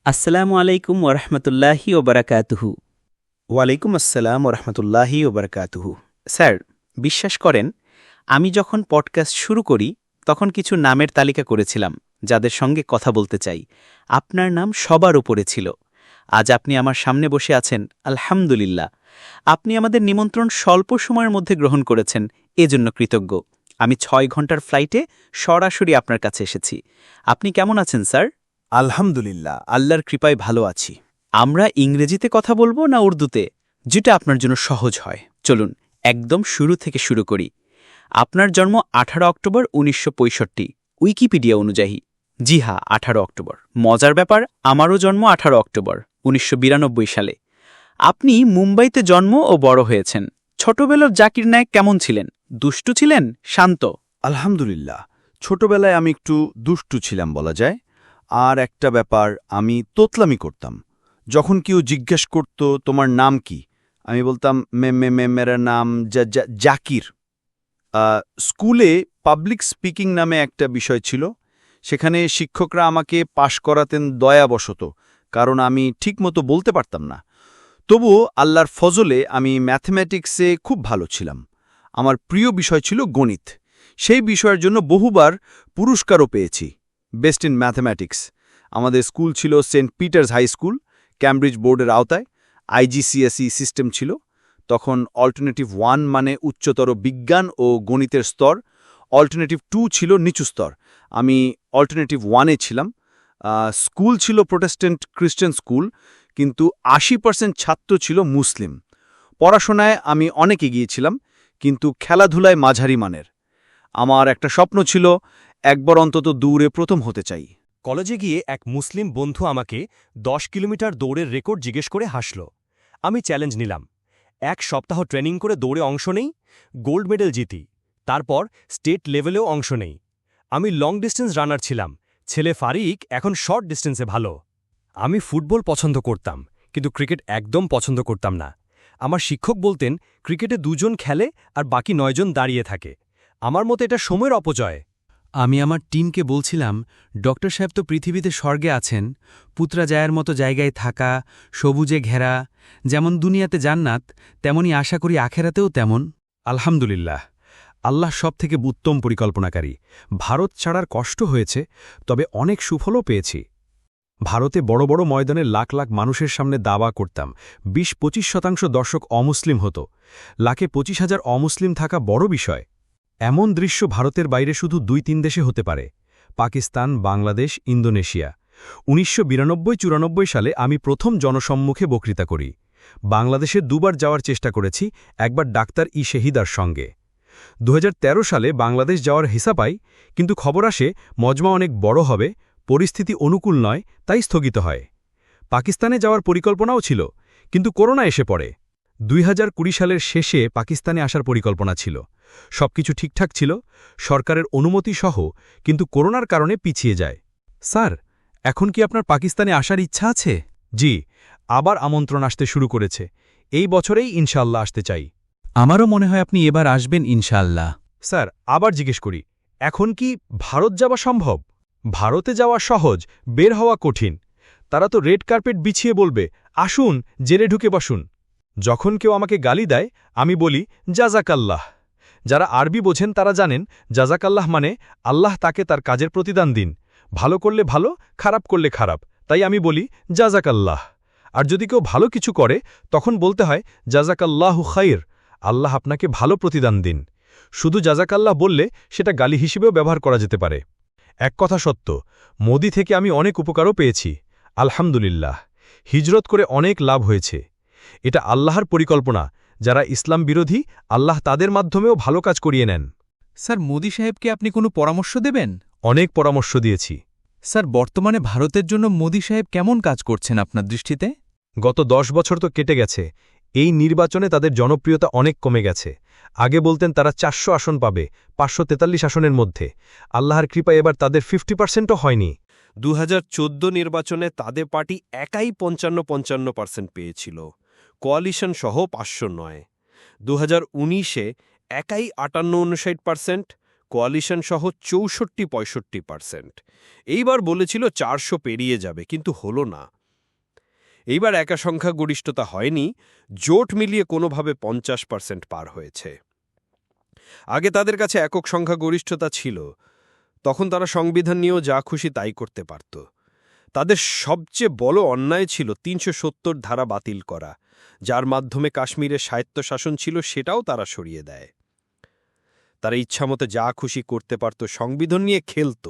আসসালামু আলাইকুম ওরহমতুল্লাহি ওবরাকাতুহু। ওয়ালাইকুম আসসালাম ওরহমতুল্লাহি ওবরকাতুহু। স্যার, বিশ্বাস করেন, আমি যখন পডকাস্ট শুরু করি তখন কিছু নামের তালিকা করেছিলাম যাদের সঙ্গে কথা বলতে চাই। আপনার নাম সবার উপরে ছিল। আজ আপনি আমার সামনে বসে আছেন, আলহামদুলিল্লাহ। আপনি আমাদের নিমন্ত্রণ স্বল্প সময়ের মধ্যে গ্রহণ করেছেন, এজন্য কৃতজ্ঞ। আমি ৬ ঘন্টার ফ্লাইটে সরাসরি আপনার কাছে এসেছি। আপনি কেমন আছেন স্যার? আলহামদুলিল্লাহ, আল্লাহর কৃপায় ভালো আছি। আমরা ইংরেজিতে কথা বলবো না উর্দুতে? যেটা আপনার জন্য সহজ হয়। চলুন একদম শুরু থেকে শুরু করি। আপনার জন্ম ১৮ অক্টোবর ১৯৬৫, উইকিপিডিয়া অনুযায়ী। জি হ্যাঁ, ১৮ অক্টোবর। মজার ব্যাপার, আমারও জন্ম ১৮ অক্টোবর ১৯৯২ সালে। আপনি মুম্বাইতে জন্ম ও বড় হয়েছেন। ছোটবেলার জাকির নায়েক কেমন ছিলেন? দুষ্টু ছিলেন, শান্ত? আলহামদুলিল্লাহ, ছোটবেলায় আমি একটু দুষ্টু ছিলাম বলা যায়। আর একটা ব্যাপার, আমি তোতলামি করতাম। যখন কেউ জিজ্ঞেস করত তোমার নাম কি, আমি বলতাম মেরা নাম জাকির। স্কুলে পাবলিক স্পিকিং নামে একটা বিষয় ছিল। সেখানে শিক্ষকরা আমাকে পাশ করাতেন দয়াবশত, কারণ আমি ঠিকমতো বলতে পারতাম না। তবুও আল্লাহর ফজলে আমি ম্যাথমেটিক্সে খুব ভালো ছিলাম। আমার প্রিয় বিষয় ছিল গণিত। সেই বিষয়ের জন্য বহুবার পুরস্কারও পেয়েছি, বেস্ট ইন ম্যাথমেটিক্স। আমাদের স্কুল ছিল Saint Peter's high school, Cambridge বোর্ডের আওতায়। আইজিসিএসই সিস্টেম ছিল তখন। অল্টারনেটিভ 1 মানে উচ্চতর বিজ্ঞান ও গণিতের স্তর, অল্টারনেটিভ 2 ছিল নিচু স্তর। আমি অল্টারনেটিভ 1-এ ছিলাম। স্কুল ছিল প্রোটেস্ট্যান্ট খ্রিস্টান স্কুল, কিন্তু ৮০% ছাত্র ছিল মুসলিম। পড়াশোনায় আমি অনেক এগিয়েছিলাম, কিন্তু খেলাধুলায় মাঝারি মানের। আমার একটা স্বপ্ন ছিল, একবার অন্তত দৌড়ে প্রথম হতে চাই। কলেজে গিয়ে এক মুসলিম বন্ধু আমাকে ১০ কিলোমিটার দৌড়ের রেকর্ড জিজ্ঞেস করে হাসল। আমি চ্যালেঞ্জ নিলাম। ১ সপ্তাহ ট্রেনিং করে দৌড়ে অংশ নেই, গোল্ড মেডেল জিতি। তারপর স্টেট লেভেলেও অংশ নেই। আমি লং ডিস্টেন্স রানার ছিলাম। ছেলে ফারিক এখন শর্ট ডিস্টেন্সে ভালো। আমি ফুটবল পছন্দ করতাম, কিন্তু ক্রিকেট একদম পছন্দ করতাম না। আমার শিক্ষক বলতেন ক্রিকেটে ২ জন খেলে আর বাকি ৯ জন দাঁড়িয়ে থাকে। আমার মতে এটা সময়ের অপচয়। আমি আমার টিমকে বলছিলাম, ডক্টর সাহেব তো পৃথিবীতে স্বর্গে আছেন, পুত্রাজায়ের মতো জায়গায় থাকা, সবুজে ঘেরা। যেমন দুনিয়াতে জান্নাত, তেমনি আশা করি আখেরাতেও তেমন। আলহামদুলিল্লাহ, আল্লাহ সব থেকে উত্তম পরিকল্পনাকারী। ভারত ছাড়ার কষ্ট হয়েছে, তবে অনেক সুফলও পেয়েছি। ভারতে বড় বড় ময়দানে লাখ লাখ মানুষের সামনে দাবা করতাম। ২০-২৫% দর্শক অমুসলিম হতো। লাখে ২৫,০০০ অমুসলিম থাকা বড় বিষয়। এমন দৃশ্য ভারতের বাইরে শুধু ২-৩ দেশে হতে পারে: পাকিস্তান, বাংলাদেশ, ইন্দোনেশিয়া। ১৯৯২-৯৪ সালে আমি প্রথম জনসম্মুখে বক্তৃতা করি। বাংলাদেশে ২ বার যাওয়ার চেষ্টা করেছি, একবার ডাক্তার শেহিদার সঙ্গে। ২০১৩ সালে বাংলাদেশ যাওয়ার হিসা পাই, কিন্তু খবর আসে মজমা অনেক বড় হবে, পরিস্থিতি অনুকূল নয়, তাই স্থগিত হয়। পাকিস্তানে যাওয়ার পরিকল্পনাও ছিল, কিন্তু করোনা এসে পড়ে। ২০২০ সালের শেষে পাকিস্তানে আসার পরিকল্পনা ছিল। সবকিছু ঠিকঠাক ছিল, সরকারের অনুমতি সহ, কিন্তু করোনার কারণে পিছিয়ে যায়। স্যার, এখন কি আপনার পাকিস্তানে আসার ইচ্ছা আছে? জি, আবার আমন্ত্রণ আসতে শুরু করেছে। এই বছরেই ইনশাআল্লাহ আসতে চাই। আমারও মনে হয় আপনি এবার আসবেন ইনশাআল্লাহ। স্যার, আবার জিজ্ঞেস করি, এখন কি ভারত যাওয়া সম্ভব? ভারতে যাওয়া সহজ, বের হওয়া কঠিন। তারা তো রেড কার্পেট বিছিয়ে বলবে, আসুন, জেলে ঢুকে বসুন। যখন কেউ আমাকে গালি দেয়, আমি বলি জাজাকাল্লাহ। যারা আরবি বোঝেন তারা জানেন, জাজাকাল্লাহ মানে আল্লাহ তাকে তার কাজের প্রতিদান দিন। ভালো করলে ভালো, খারাপ করলে খারাপ, তাই আমি বলি জাজাকাল্লাহ। আর যদি কেউ ভালো কিছু করে, তখন বলতে হয় জাজাকাল্লাহু খাইর, আল্লাহ আপনাকে ভালো প্রতিদান দিন। শুধু জাজাকাল্লাহ বললে সেটা গালি হিসেবেও ব্যবহার করা যেতে পারে। এক কথা সত্য, মোদি থেকে আমি অনেক উপকারও পেয়েছি। আলহামদুলিল্লাহ, হিজরত করে অনেক লাভ হয়েছে। এটা আল্লাহর পরিকল্পনা। যারা ইসলাম বিরোধী, আল্লাহ তাদের মাধ্যমেও ভালো কাজ করিয়ে নেন। স্যার, মোদি সাহেবকে আপনি কোনো পরামর্শ দেবেন? অনেক পরামর্শ দিয়েছি। স্যার, বর্তমানে ভারতের জন্য মোদি সাহেব কেমন কাজ করছেন আপনার দৃষ্টিতে? গত ১০ বছর তো কেটে গেছে। এই নির্বাচনে তাদের জনপ্রিয়তা অনেক কমে গেছে। আগে বলতেন তারা ৪০০ আসন পাবে, ৫৪৩ আসনের মধ্যে। আল্লাহর কৃপায় এবার তাদের 50%ও হয়নি। ২০১৪ নির্বাচনে তাদের পার্টি একাই ৫৫% পেয়েছিল, কোয়ালিশন সহ ৫০০ নয়। ২০১৯-এ একাই ৫৮-৫৯%, কোয়ালিশন সহ 64-65%। এইবার বলেছিল 400 পেরিয়ে যাবে, কিন্তু হলো না। এইবার একা সংখ্যাগরিষ্ঠতা হয়নি, জোট মিলিয়ে কোনোভাবে 50% পার হয়েছে। আগে তাদের কাছে একক সংখ্যাগরিষ্ঠতা ছিল, তখন তারা সংবিধান নিয়েও যা খুশি তাই করতে পারত। তাদের সবচেয়ে বড় অন্যায় ছিল 370 ধারা বাতিল করা, যার মাধ্যমে কাশ্মীরে স্বায়ত্তশাসন ছিল, সেটাও তারা সরিয়ে দেয়। তারা ইচ্ছামতো যা খুশি করতে পারত, সংবিধান নিয়ে খেলত।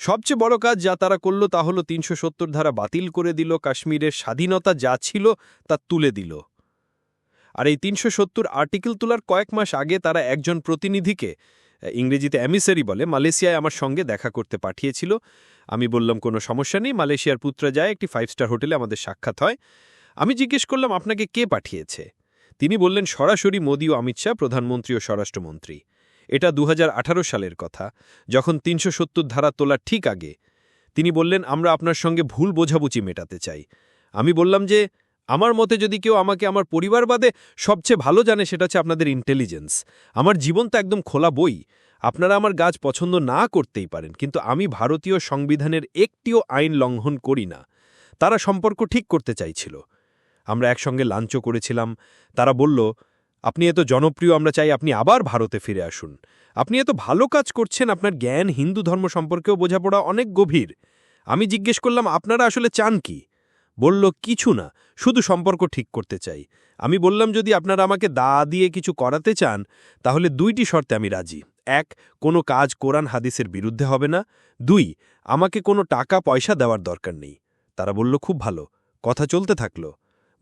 সবচেয়ে বড় কাজ যা তারা করল তা হল 370 ধারা বাতিল করে দিল, কাশ্মীরের স্বাধীনতা যা ছিল তা তুলে দিল। আর এই 370 আর্টিকেল তোলার কয়েক মাস আগে তারা একজন প্রতিনিধিকে, ইংরেজিতে এমিসারি বলে, মালয়েশিয়ায় আমার সঙ্গে দেখা করতে পাঠিয়েছিল। আমি বললাম কোনো সমস্যা নেই, মালয়েশিয়ার পুত্রজায় একটি 5 স্টার হোটেলে আমাদের সাক্ষাৎ হয়। আমি জিজ্ঞেস করলাম, আপনাকে কে পাঠিয়েছে? তিনি বললেন, সরাসরি মোদি ও অমিত শাহ, প্রধানমন্ত্রী ও স্বরাষ্ট্রমন্ত্রী। এটা 2018 সালের কথা, যখন 370 ধারা তোলার ঠিক আগে। তিনি বললেন, আমরা আপনার সঙ্গে ভুল বোঝাবুঝি মেটাতে চাই। আমি বললাম যে, আমার মতে যদি কেউ আমাকে আমার পরিবার বাদে সবচেয়ে ভালো জানে, সেটা হচ্ছে আপনাদের ইন্টেলিজেন্স। আমার জীবন তো একদম খোলা বই। আপনারা আমার কাজ পছন্দ না করতেই পারেন, কিন্তু আমি ভারতীয় সংবিধানের একটিও আইন লঙ্ঘন করি না। তারা সম্পর্ক ঠিক করতে চাইছিল। আমরা একসঙ্গে লাঞ্চও করেছিলাম। তারা বলল, আপনি এত জনপ্রিয়, আমরা চাই আপনি আবার ভারতে ফিরে আসুন। আপনি এত ভালো কাজ করছেন, আপনার জ্ঞান হিন্দু ধর্ম সম্পর্কেও বোঝাপড়া অনেক গভীর। আমি জিজ্ঞেস করলাম, আপনারা আসলে চান কি? বলল, কিছু না, শুধু সম্পর্ক ঠিক করতে চাই। আমি বললাম, যদি আপনারা আমাকে দা দিয়ে কিছু করাতে চান, তাহলে 2টি শর্তে আমি রাজি। 1, কোনো কাজ কোরআন হাদিসের বিরুদ্ধে হবে না। 2, আমাকে কোনো টাকা পয়সা দেওয়ার দরকার নেই। তারা বলল, খুব ভালো। কথা চলতে থাকলো।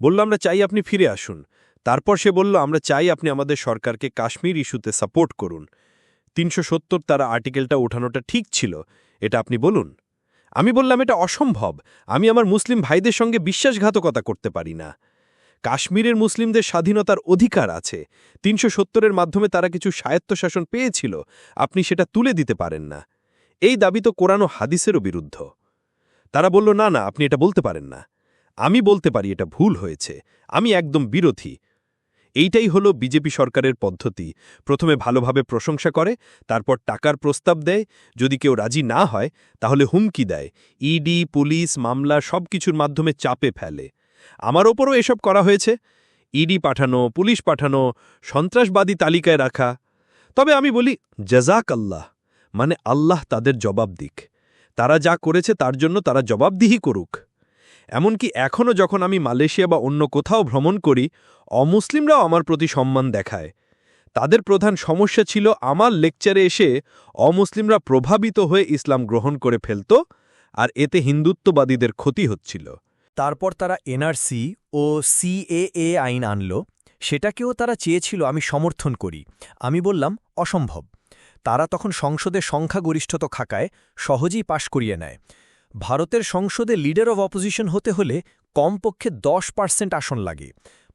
বলল, আমরা চাই আপনি ফিরে আসুন। তারপর সে বলল, আমরা চাই আপনি আমাদের সরকারকে কাশ্মীর ইস্যুতে সাপোর্ট করুন। 370 তারা আর্টিকেলটা ওঠানোটা ঠিক ছিল, এটা আপনি বলুন। আমি বললাম, এটা অসম্ভব। আমি আমার মুসলিম ভাইদের সঙ্গে বিশ্বাসঘাতকতা করতে পারি না। কাশ্মীরের মুসলিমদের স্বাধীনতার অধিকার আছে। 370-এর মাধ্যমে তারা কিছু স্বায়ত্তশাসন পেয়েছিল, আপনি সেটা তুলে দিতে পারেন না। এই দাবি তো কোরআন ও হাদিসেরও বিরুদ্ধ। তারা বলল, না না, আপনি এটা বলতে পারেন না। আমি বলতে পারি এটা ভুল হয়েছে, আমি একদম বিরোধী। এইটাই হলো বিজেপি সরকারের পদ্ধতি। প্রথমে ভালোভাবে প্রশংসা করে, তারপর টাকার প্রস্তাব দেয়। যদি কেউ রাজি না হয়, তাহলে হুমকি দেয়। ইডি, পুলিশ, মামলা সবকিছুর মাধ্যমে চাপে ফেলে। আমার ওপরও এসব করা হয়েছে। ইডি পাঠানো, পুলিশ পাঠানো, সন্ত্রাসবাদী তালিকায় রাখা। তবে আমি বলি, জাযাক আল্লাহ, মানে আল্লাহ তাদের জবাব দিক। তারা যা করেছে তার জন্য তারা জবাবদিহি করুক। এমনকি এখনও যখন আমি মালয়েশিয়া বা অন্য কোথাও ভ্রমণ করি, অমুসলিমরাও আমার প্রতি সম্মান দেখায়। তাদের প্রধান সমস্যা ছিল, আমার লেকচারে এসে অমুসলিমরা প্রভাবিত হয়ে ইসলাম গ্রহণ করে ফেলত, আর এতে হিন্দুত্ববাদীদের ক্ষতি হচ্ছিল। তারপর তারা এনআরসি ও সিএএ আইন আনল। সেটাকেও তারা চেয়েছিল আমি সমর্থন করি। আমি বললাম, অসম্ভব। তারা তখন সংসদে সংখ্যাগরিষ্ঠতা খাকায় সহজেই পাশ করিয়ে নেয়। ভারতের সংসদে লিডার অব অপোজিশন হতে হলে কমপক্ষে 10% আসন লাগে।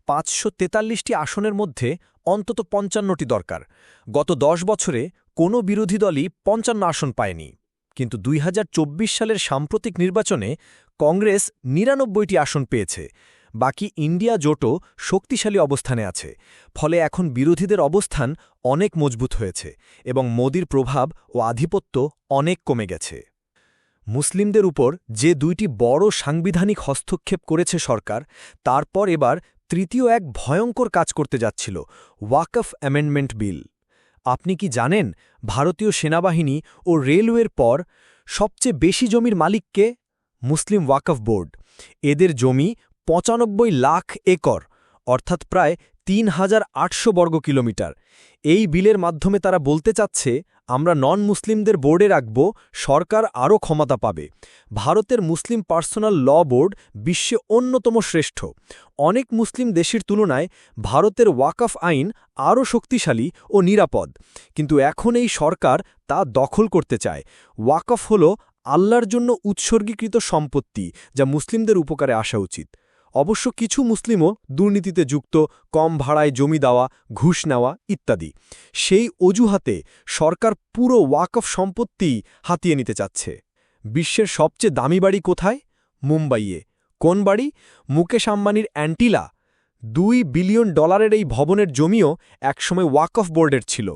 543টি আসনের মধ্যে অন্তত 55টি দরকার। গত 10 বছরে কোনো বিরোধী দলই 55 আসন পায়নি। কিন্তু 2024 সালের সাম্প্রতিক নির্বাচনে কংগ্রেস 99টি আসন পেয়েছে। বাকি ইন্ডিয়া জোটও শক্তিশালী অবস্থানে আছে। ফলে এখন বিরোধীদের অবস্থান অনেক মজবুত হয়েছে এবং মোদির প্রভাব ও আধিপত্য অনেক কমে গেছে। মুসলিমদের উপর যে 2টি বড় সাংবিধানিক হস্তক্ষেপ করেছে সরকার, তারপর এবার তৃতীয় এক ভয়ঙ্কর কাজ করতে যাচ্ছিল, ওয়াকফ অ্যামেন্ডমেন্ট বিল। আপনি কি জানেন, ভারতীয় সেনাবাহিনী ও রেলওয়ের পর সবচেয়ে বেশি জমির মালিককে? মুসলিম ওয়াকফ বোর্ড। এদের জমি 95 লাখ একর, অর্থাৎ প্রায় 3800 বর্গ কিলোমিটার। এই বিলের মাধ্যমে তারা বলতে চাচ্ছে, আমরা নন মুসলিমদের বোর্ডে রাখব, সরকার আরও ক্ষমতা পাবে। ভারতের মুসলিম পার্সোনাল ল বোর্ড বিশ্বে অন্যতম শ্রেষ্ঠ। অনেক মুসলিম দেশের তুলনায় ভারতের ওয়াকফ আইন আরও শক্তিশালী ও নিরাপদ। কিন্তু এখন এই সরকার তা দখল করতে চায়। ওয়াকফ হল আল্লাহর জন্য উৎসর্গীকৃত সম্পত্তি, যা মুসলিমদের উপকারে আসা উচিত। অবশ্য কিছু মুসলিমও দুর্নীতিতে যুক্ত, কম ভাড়ায় জমি দেওয়া, ঘুষ নেওয়া ইত্যাদি। সেই অজুহাতে সরকার পুরো ওয়াকফ সম্পত্তি হাতিয়ে নিতে চাচ্ছে। বিশ্বের সবচেয়ে দামি বাড়ি কোথায়? মুম্বাইয়ে। কোন বাড়ি? মুকেশ আম্বানির অ্যান্টিলা। $2 বিলিয়ন এই ভবনের জমিও একসময় ওয়াকফ বোর্ডের ছিল।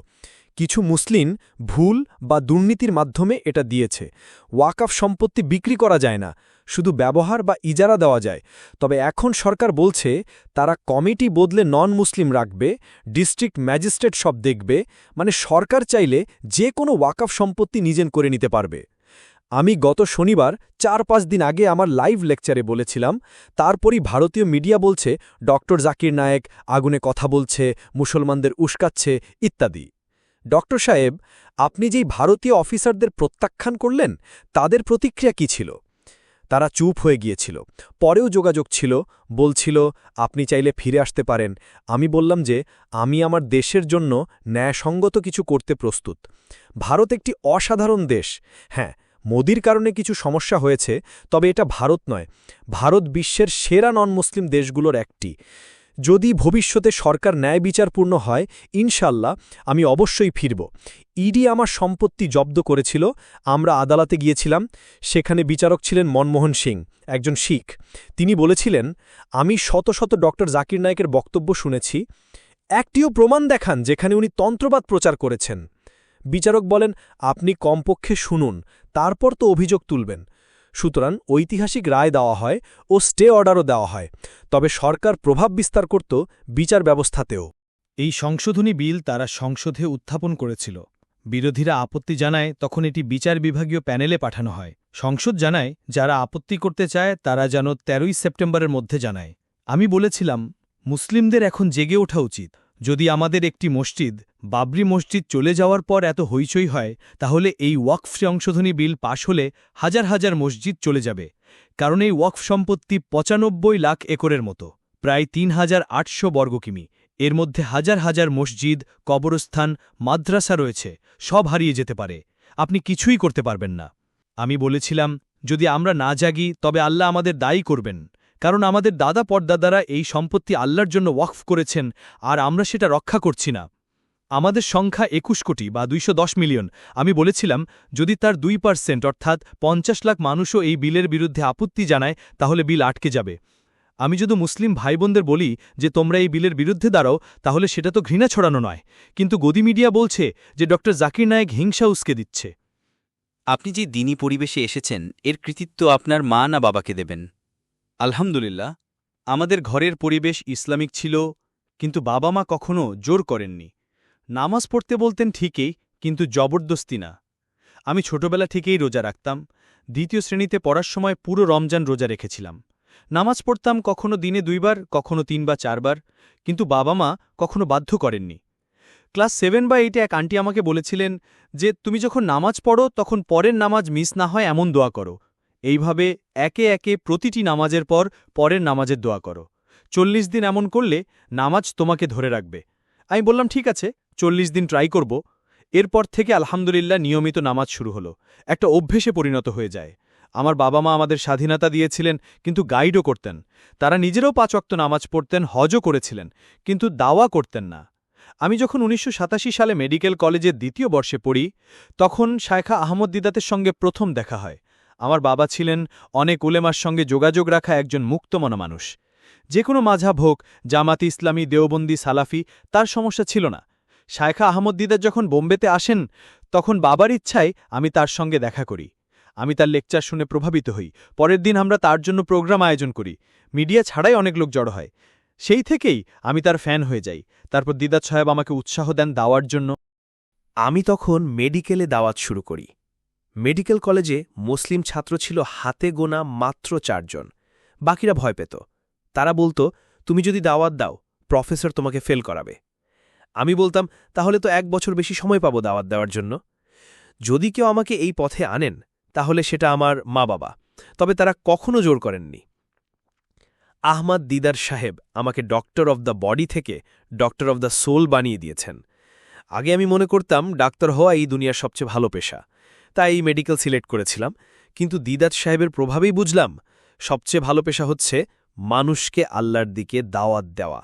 কিছু মুসলিম ভুল বা দুর্নীতির মাধ্যমে এটা দিয়েছে। ওয়াকফ সম্পত্তি বিক্রি করা যায় না, শুধু ব্যবহার বা ইজারা দেওয়া যায়। তবে এখন সরকার বলছে তারা কমিটি বদলে নন মুসলিম রাখবে, ডিস্ট্রিক্ট ম্যাজিস্ট্রেট সব দেখবে, মানে সরকার চাইলে যে কোনো ওয়াকফ সম্পত্তি নিজেন করে নিতে পারবে। আমি গত শনিবার ৪-৫ দিন আগে আমার লাইভ লেকচারে বলেছিলাম, তারপরই ভারতীয় মিডিয়া বলছে ডক্টর জাকির নায়েক আগুনে কথা বলছে, মুসলমানদের উস্কাচ্ছে ইত্যাদি। ডক্টর সাহেব, আপনি যেই ভারতীয় অফিসারদের প্রত্যাখ্যান করলেন তাদের প্রতিক্রিয়া কি ছিল? তারা চুপ হয়ে গিয়েছিল। পরেও যোগাযোগ ছিল, বলছিল আপনি চাইলে ফিরে আসতে পারেন। আমি বললাম যে আমি আমার দেশের জন্য ন্যায়সঙ্গত কিছু করতে প্রস্তুত। ভারত একটি অসাধারণ দেশ। হ্যাঁ, মোদির কারণে কিছু সমস্যা হয়েছে, তবে এটা ভারত নয়। ভারত বিশ্বের সেরা নন মুসলিম দেশগুলোর একটি। যদি ভবিষ্যতে সরকার ন্যায় বিচারপূর্ণ হয়, ইনশাল্লাহ আমি অবশ্যই ফিরব। ইডি আমার সম্পত্তি জব্দ করেছিল, আমরা আদালতে গিয়েছিলাম। সেখানে বিচারক ছিলেন মনমোহন সিং, একজন শিখ। তিনি বলেছিলেন, আমি শত শত ডক্টর জাকির নায়েকের বক্তব্য শুনেছি, একটিও প্রমাণ দেখান যেখানে উনি তন্ত্রবাদ প্রচার করেছেন। বিচারক বলেন, আপনি কমপক্ষে শুনুন, তারপর তো অভিযোগ তুলবেন। সুতরাং ঐতিহাসিক রায় দেওয়া হয় ও স্টে অর্ডারও দেওয়া হয়, তবে সরকার প্রভাব বিস্তার করত বিচার ব্যবস্থাতেও। এই সংশোধনী বিল তারা সংসদে উত্থাপন করেছিল। বিরোধীরা আপত্তি জানায়, তখন এটি বিচার বিভাগীয় প্যানেলে পাঠানো হয়। সংসদ জানায় যারা আপত্তি করতে চায় তারা যেন ১৩ই সেপ্টেম্বরের মধ্যে জানায়। আমি বলেছিলাম, মুসলিমদের এখন জেগে ওঠা উচিত। যদি আমাদের একটি মসজিদ, বাবরি মসজিদ চলে যাওয়ার পর এত হইচই হয়, তাহলে এই ওয়াকফ সংশোধনী বিল পাশ হলে হাজার হাজার মসজিদ চলে যাবে। কারণ এই ওয়াকফ সম্পত্তি ৯৫ লাখ একরের মতো, প্রায় ৩,৮০০ বর্গকিমি। এর মধ্যে হাজার হাজার মসজিদ, কবরস্থান, মাদ্রাসা রয়েছে, সব হারিয়ে যেতে পারে। আপনি কিছুই করতে পারবেন না। আমি বলেছিলাম, যদি আমরা না জাগি তবে আল্লাহ আমাদের দায়ী করবেন, কারণ আমাদের দাদা পরদাদারা এই সম্পত্তি আল্লাহর জন্য ওয়াকফ করেছেন, আর আমরা সেটা রক্ষা করছি না। আমাদের সংখ্যা ২১ কোটি বা ২১০ মিলিয়ন। আমি বলেছিলাম, যদি তার ২% অর্থাৎ ৫০ লাখ মানুষও এই বিলের বিরুদ্ধে আপত্তি জানায়, তাহলে বিল আটকে যাবে। আমি যদি মুসলিম ভাইবোনদের বলি যে তোমরা এই বিলের বিরুদ্ধে দাঁড়াও, তাহলে সেটা তো ঘৃণা ছড়ানো নয়। কিন্তু গদি মিডিয়া বলছে যে ডক্টর জাকির নায়েক হিংসা উস্কে দিচ্ছে। আপনি যে দিনী পরিবেশে এসেছেন, এর কৃতিত্ব আপনার মা না বাবাকে দেবেন? আলহামদুলিল্লাহ, আমাদের ঘরের পরিবেশ ইসলামিক ছিল, কিন্তু বাবা মা কখনো জোর করেননি। নামাজ পড়তে বলতেন ঠিকই, কিন্তু জবরদস্তি না। আমি ছোটবেলা থেকেই রোজা রাখতাম। ২য় শ্রেণীতে পড়ার সময় পুরো রমজান রোজা রেখেছিলাম। নামাজ পড়তাম কখনো দিনে ২ বার, কখনো ৩ বা ৪ বার, কিন্তু বাবা মা কখনো বাধ্য করেননি। ক্লাস 7 বা 8-এ এক আন্টি আমাকে বলেছিলেন যে তুমি যখন নামাজ পড়ো তখন পরের নামাজ মিস না হয় এমন দোয়া করো। এইভাবে একে একে প্রতিটি নামাজের পর পরের নামাজের দোয়া করো। ৪০ দিন এমন করলে নামাজ তোমাকে ধরে রাখবে। আমি বললাম, ঠিক আছে, ৪০ দিন ট্রাই করব। এরপর থেকে আলহামদুলিল্লাহ নিয়মিত নামাজ শুরু হলো, একটা অভ্যেসে পরিণত হয়ে যায়। আমার বাবা মা আমাদের স্বাধীনতা দিয়েছিলেন, কিন্তু গাইডও করতেন। তারা নিজেরাও ৫ ওয়াক্ত নামাজ পড়তেন, হজও করেছিলেন, কিন্তু দাওয়া করতেন না। আমি যখন ১৯৮৭ সালে মেডিকেল কলেজের ২য় বর্ষে পড়ি, তখন শায়খা আহমদ দিদাতের সঙ্গে প্রথম দেখা হয়। আমার বাবা ছিলেন অনেক উলেমার সঙ্গে যোগাযোগ রাখা একজন মুক্তমনা মানুষ। যে কোনো মাযহাব হোক, জামাতি ইসলামী, দেওবন্দি, সালাফি, তার সমস্যা ছিল না। শায়খা আহমদ দিদাত যখন বোম্বেতে আসেন, তখন বাবার ইচ্ছায় আমি তার সঙ্গে দেখা করি। আমি তার লেকচার শুনে প্রভাবিত হই। পরের দিন আমরা তার জন্য প্রোগ্রাম আয়োজন করি। মিডিয়া ছাড়াই অনেক লোক জড়ো হয়। সেই থেকেই আমি তার ফ্যান হয়ে যাই। তারপর দিদাত সাহেব আমাকে উৎসাহ দেন দাওয়ার জন্য। আমি তখন মেডিকেলে দাওয়াত শুরু করি। মেডিকেল কলেজে মুসলিম ছাত্র ছিল হাতে গোনা মাত্র ৪ জন। বাকিরা ভয় পেত। তারা বলতো, তুমি যদি দাওয়াত দাও, প্রফেসর তোমাকে ফেল করাবে। আমি বলতাম, তাহলে তো ১ বছর বেশি সময় পাবো দাওয়াত দেওয়ার জন্য। যদি কেউ আমাকে এই পথে আনেন, তাহলে সেটা আমার মা বাবা, তবে তারা কখনো জোর করেননি। আহমদ দিদার সাহেব আমাকে ডক্টর অব দ্য বডি থেকে ডক্টর অব দ্য সোল বানিয়ে দিয়েছেন। আগে আমি মনে করতাম ডাক্তার হওয়া এই দুনিয়ার সবচেয়ে ভালো পেশা, তাই এই মেডিকেল সিলেক্ট করেছিলাম। কিন্তু দিদাত সাহেবের প্রভাবেই বুঝলাম সবচেয়ে ভালো পেশা হচ্ছে মানুষকে আল্লাহর দিকে দাওয়াত দেওয়া।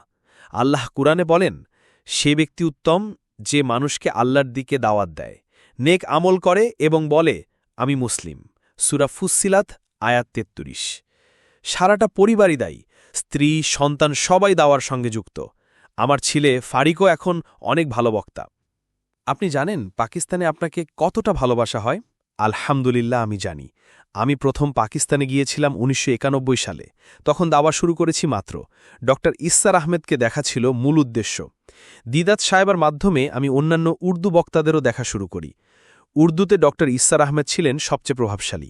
আল্লাহ কুরআনে বলেন, সে ব্যক্তি উত্তম যে মানুষকে আল্লাহর দিকে দাওয়াত দেয়, নেক আমল করে এবং বলে আমি মুসলিম। সূরা ফুসসিলাত আয়াত ৩৩। সারাটা পরিবারই দায়ী, স্ত্রী, সন্তান সবাই দাওয়ার সঙ্গে যুক্ত। আমার ছেলে ফারিকও এখন অনেক ভালো বক্তা। আপনি জানেন পাকিস্তানে আপনাকে কতটা ভালোবাসা হয়? আলহামদুলিল্লাহ আমি জানি। আমি প্রথম পাকিস্তানে গিয়েছিলাম ১৯৯১ সালে। তখন দাওয়া শুরু করেছি মাত্র। ডক্টর ইসসার আহমেদকে দেখা ছিল মূল উদ্দেশ্য। দিদাত সাহেবার মাধ্যমে আমি অন্যান্য উর্দু বক্তাদেরও দেখা শুরু করি। উর্দুতে ডক্টর ইসসার আহমেদ ছিলেন সবচেয়ে প্রভাবশালী।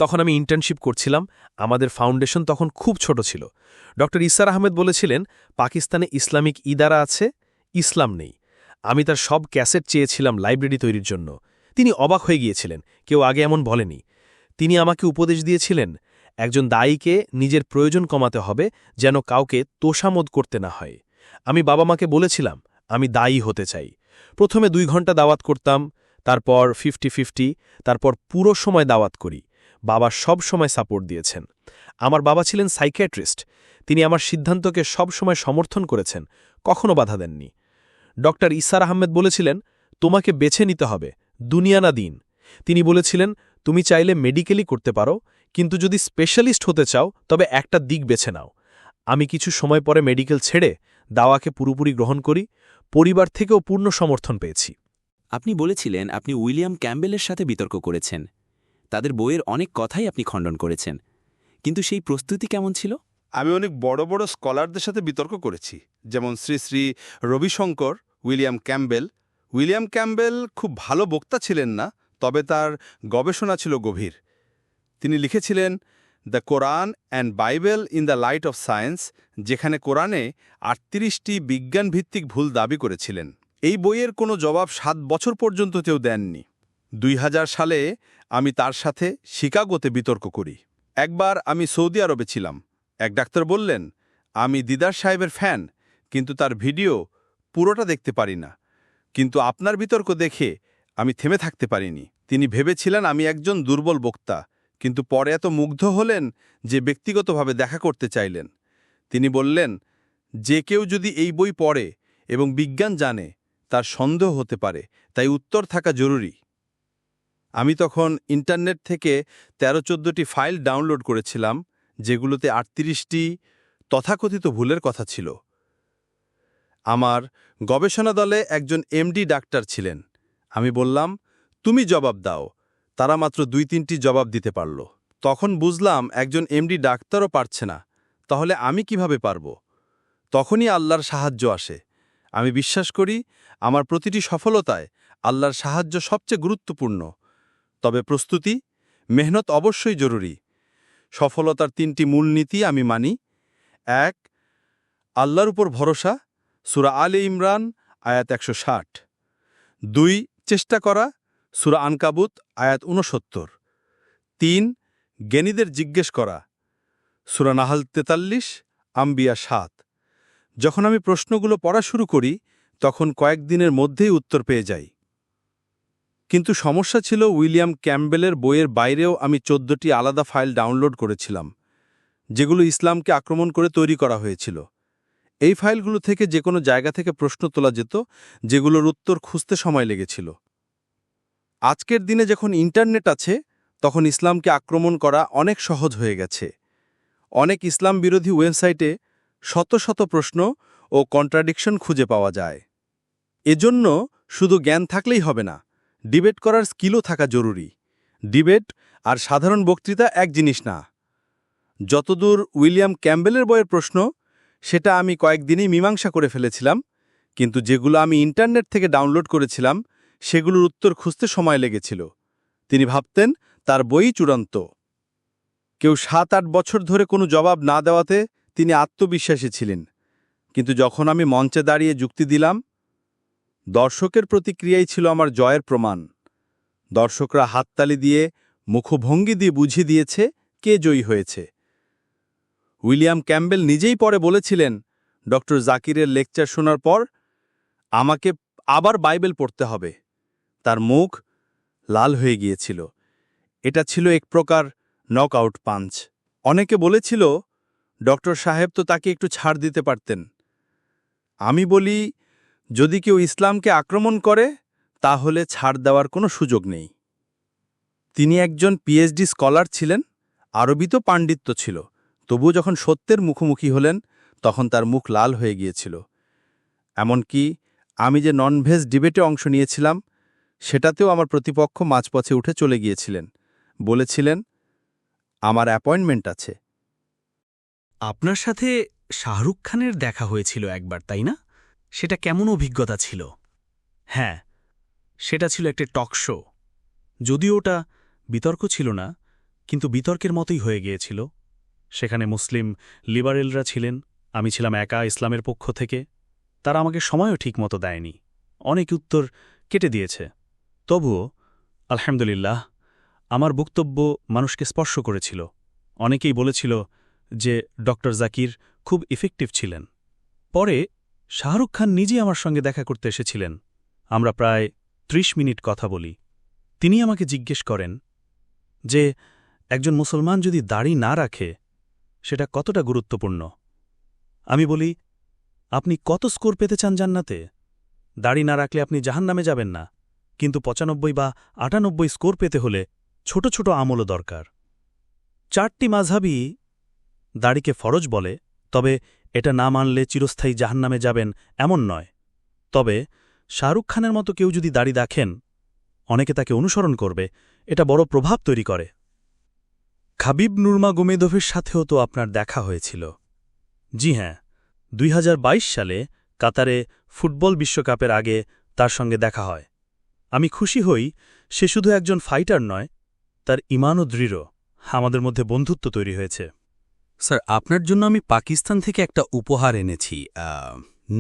তখন আমি ইন্টার্নশিপ করছিলাম। আমাদের ফাউন্ডেশন তখন খুব ছোট ছিল। ডক্টর ইসসার আহমেদ বলেছিলেন, পাকিস্তানে ইসলামিক ইদারা আছে, ইসলাম নেই। আমি তার সব ক্যাসেট চেয়েছিলাম লাইব্রেরি তৈরির জন্য। তিনি অবাক হয়ে গিয়েছিলেন, কেউ আগে এমন বলেনি। তিনি আমাকে উপদেশ দিয়েছিলেন, একজন দায়ীকে নিজের প্রয়োজন কমাতে হবে, যেন কাউকে তোষামোদ করতে না হয়। আমি বাবা মাকে বলেছিলাম, আমি দায়ী হতে চাই। প্রথমে 2 ঘন্টা দাওয়াত করতাম, তারপর 50-50, তারপর পুরো সময় দাওয়াত করি। বাবা সব সময় সাপোর্ট দিয়েছেন। আমার বাবা ছিলেন সাইকিয়াট্রিস্ট। তিনি আমার সিদ্ধান্তকে সব সময় সমর্থন করেছেন, কখনো বাধা দেননি। ডক্টর ইসার আহমেদ বলেছিলেন, তোমাকে বেছে নিতে হবে, দুনিয়া না দিন। তিনি বলেছিলেন, তুমি চাইলে মেডিকেলই করতে পারো, কিন্তু যদি স্পেশালিস্ট হতে চাও তবে একটা দিক বেছে নাও। আমি কিছু সময় পরে মেডিকেল ছেড়ে দাওয়াকে পুরোপুরি গ্রহণ করি। পরিবার থেকেও পূর্ণ সমর্থন পেয়েছি। আপনি বলেছিলেন আপনি উইলিয়াম ক্যাম্বেলের সাথে বিতর্ক করেছেন। তাদের বইয়ের অনেক কথাই আপনি খণ্ডন করেছেন, কিন্তু সেই প্রস্তুতি কেমন ছিল? আমি অনেক বড় বড় স্কলারদের সাথে বিতর্ক করেছি, যেমন Shri Shri Ravishankar, William Campbell. William Campbell খুব ভালো বক্তা ছিলেন না, তবে তার গবেষণা ছিল গভীর। তিনি লিখেছিলেন the Quran and Bible in the light off science, যেখানে কোরআনে ৩৮টি বিজ্ঞানভিত্তিক ভুল দাবি করেছিলেন। এই বইয়ের কোনো জবাব 7 বছর পর্যন্ত কেউ দেননি। ২০০০ সালে আমি তার সাথে শিকাগোতে বিতর্ক করি। একবার আমি সৌদি আরবে ছিলাম। এক ডাক্তার বললেন, আমি দিদার সাহেবের ফ্যান, কিন্তু তার ভিডিও পুরোটা দেখতে পারি না। কিন্তু আপনার বিতর্ক দেখে আমি থেমে থাকতে পারিনি। তিনি ভেবেছিলেন আমি একজন দুর্বল বক্তা, কিন্তু পরে এত মুগ্ধ হলেন যে ব্যক্তিগতভাবে দেখা করতে চাইলেন। তিনি বললেন, যে কেউ যদি এই বই পড়ে এবং বিজ্ঞান জানে, তার সন্দেহ হতে পারে, তাই উত্তর থাকা জরুরি। আমি তখন ইন্টারনেট থেকে 13-14টি ফাইল ডাউনলোড করেছিলাম, যেগুলোতে 38টি তথাকথিত ভুলের কথা ছিল। আমার গবেষণা দলে একজন এমডি ডাক্তার ছিলেন। আমি বললাম, তুমি জবাব দাও। তারা মাত্র 2-3টি জবাব দিতে পারল। তখন বুঝলাম একজন এমডি ডাক্তারও পারছে না, তাহলে আমি কিভাবে পারব? তখনই আল্লাহর সাহায্য আসে। আমি বিশ্বাস করি আমার প্রতিটি সফলতায় আল্লাহর সাহায্য সবচেয়ে গুরুত্বপূর্ণ। তবে প্রস্তুতি, মেহনত অবশ্যই জরুরি। সফলতার 3টি মূলনীতি আমি মানি। 1, আল্লাহর উপর ভরসা, সূরা আলে ইমরান আয়াত 160। 2, চেষ্টা করা, সূরা আনকাবুত আয়াত 69। 3, জ্ঞানীদের জিজ্ঞেস করা, সূরা নাহল 43, আম্বিয়া 7। যখন আমি প্রশ্নগুলো পড়া শুরু করি, তখন কয়েকদিনের মধ্যেই উত্তর পেয়ে যাই। কিন্তু সমস্যা ছিল, উইলিয়াম ক্যাম্বেলের বইয়ের বাইরেও আমি 14টি আলাদা ফাইল ডাউনলোড করেছিলাম, যেগুলো ইসলামকে আক্রমণ করে তৈরি করা হয়েছিল। এই ফাইলগুলো থেকে যে কোনো জায়গা থেকে প্রশ্ন তোলা যেত, যেগুলোর উত্তর খুঁজতে সময় লেগেছিল। আজকের দিনে যখন ইন্টারনেট আছে, তখন ইসলামকে আক্রমণ করা অনেক সহজ হয়ে গেছে। অনেক ইসলাম বিরোধী ওয়েবসাইটে শত শত প্রশ্ন ও কন্ট্রাডিকশন খুঁজে পাওয়া যায়। এজন্য শুধু জ্ঞান থাকলেই হবে না, ডিবেট করার স্কিলও থাকা জরুরি। ডিবেট আর সাধারণ বক্তৃতা এক জিনিস না। যতদূর উইলিয়াম ক্যাম্বেলের বইয়ের প্রশ্ন, সেটা আমি কয়েকদিনেই মীমাংসা করে ফেলেছিলাম, কিন্তু যেগুলো আমি ইন্টারনেট থেকে ডাউনলোড করেছিলাম, সেগুলোর উত্তর খুঁজতে সময় লেগেছিল। তিনি ভাবতেন তার বই চূড়ান্ত। কেউ 7-8 বছর ধরে কোনো জবাব না দেওয়াতে তিনি আত্মবিশ্বাসী ছিলেন, কিন্তু যখন আমি মঞ্চে দাঁড়িয়ে যুক্তি দিলাম, দর্শকের প্রতিক্রিয়াই ছিল আমার জয়ের প্রমাণ। দর্শকরা হাততালি দিয়ে, মুখভঙ্গি দিয়ে বুঝিয়ে দিয়েছে কে জয়ী হয়েছে। উইলিয়াম ক্যাম্বেল নিজেই পরে বলেছিলেন, ডক্টর জাকিরের লেকচার শোনার পর আমাকে আবার বাইবেল পড়তে হবে। তার মুখ লাল হয়ে গিয়েছিল। এটা ছিল এক প্রকার নকআউট পাঞ্চ। অনেকে বলেছিল, ডক্টর সাহেব তো তাকে একটু ছাড় দিতে পারতেন। আমি বলি, যদি কেউ ইসলামকে আক্রমণ করে, তাহলে ছাড় দেওয়ার কোনো সুযোগ নেই। তিনি একজন পিএইচডি স্কলার ছিলেন, আরবিতেও পাণ্ডিত্য ছিল। তবুও যখন সত্যের মুখোমুখি হলেন, তখন তার মুখ লাল হয়ে গিয়েছিল। এমনকি আমি যে ননভেজ ডিবেটে অংশ নিয়েছিলাম সেটাতেও আমার প্রতিপক্ষ মাঝপথে উঠে চলে গিয়েছিলেন, বলেছিলেন আমার অ্যাপয়েন্টমেন্ট আছে। আপনার সাথে শাহরুখ খানের দেখা হয়েছিল একবার, তাই না? সেটা কেমন অভিজ্ঞতা ছিল? হ্যাঁ, সেটা ছিল একটা টক শো। যদিও ওটা বিতর্ক ছিল না, কিন্তু বিতর্কের মতোই হয়ে গিয়েছিল। সেখানে মুসলিম লিবারেলরা ছিলেন, আমি ছিলাম একা ইসলামের পক্ষ থেকে। তারা আমাকে সময়ও ঠিকমতো দেয়নি, অনেক উত্তর কেটে দিয়েছে। তবুও আলহামদুলিল্লাহ আমার বক্তব্য মানুষকে স্পর্শ করেছিল। অনেকেই বলেছিল যে ডক্টর জাকির খুব ইফেক্টিভ ছিলেন। পরে শাহরুখ খান নিজেই আমার সঙ্গে দেখা করতে এসেছিলেন। আমরা প্রায় ৩০ মিনিট কথা বলি। তিনি আমাকে জিজ্ঞেস করেন যে একজন মুসলমান যদি দাড়ি না রাখে সেটা কতটা গুরুত্বপূর্ণ। আমি বলি, আপনি কত স্কোর পেতে চান জান্নাতে? দাড়ি না রাখলে আপনি জাহান্নামে যাবেন না, কিন্তু ৯৫ বা ৯৮ স্কোর পেতে হলে ছোট ছোট আমলও দরকার। ৪টি মাযহাবই দাড়িকে ফরজ বলে, তবে এটা না মানলে চিরস্থায়ী জাহান্নামে যাবেন এমন নয়। তবে শাহরুখ খানের মতো কেউ যদি দাড়ি রাখেন, অনেকে তাকে অনুসরণ করবে, এটা বড় প্রভাব তৈরি করে। খাবিব নুরমাগোমেদোভের সাথেও তো আপনার দেখা হয়েছিল। জি হ্যাঁ, ২০২২ সালে কাতারে ফুটবল বিশ্বকাপের আগে তার সঙ্গে দেখা হয়। আমি খুশি হই সে শুধু একজন ফাইটার নয়, তার ঈমানও দৃঢ়। আমাদের মধ্যে বন্ধুত্ব তৈরি হয়েছে। স্যার, আপনার জন্য আমি পাকিস্তান থেকে একটা উপহার এনেছি,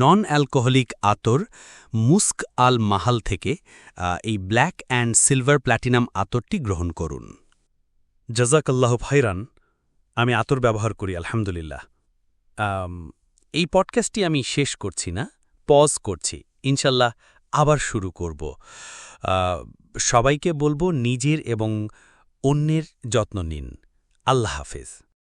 নন অ্যালকোহলিক আতর মুস্ক আল মাহাল থেকে। এই ব্ল্যাক অ্যান্ড সিলভার প্ল্যাটিনাম আতরটি গ্রহণ করুন। জাজাকাল্লাহ ভাইরান। আমি আতর ব্যবহার করি আলহামদুলিল্লাহ। এই পডকাস্টটি আমি শেষ করছি না, পজ করছি। ইনশাল্লাহ আবার শুরু করব। সবাইকে বলবো নিজের এবং অন্যের যত্ন নিন। আল্লাহ হাফেজ।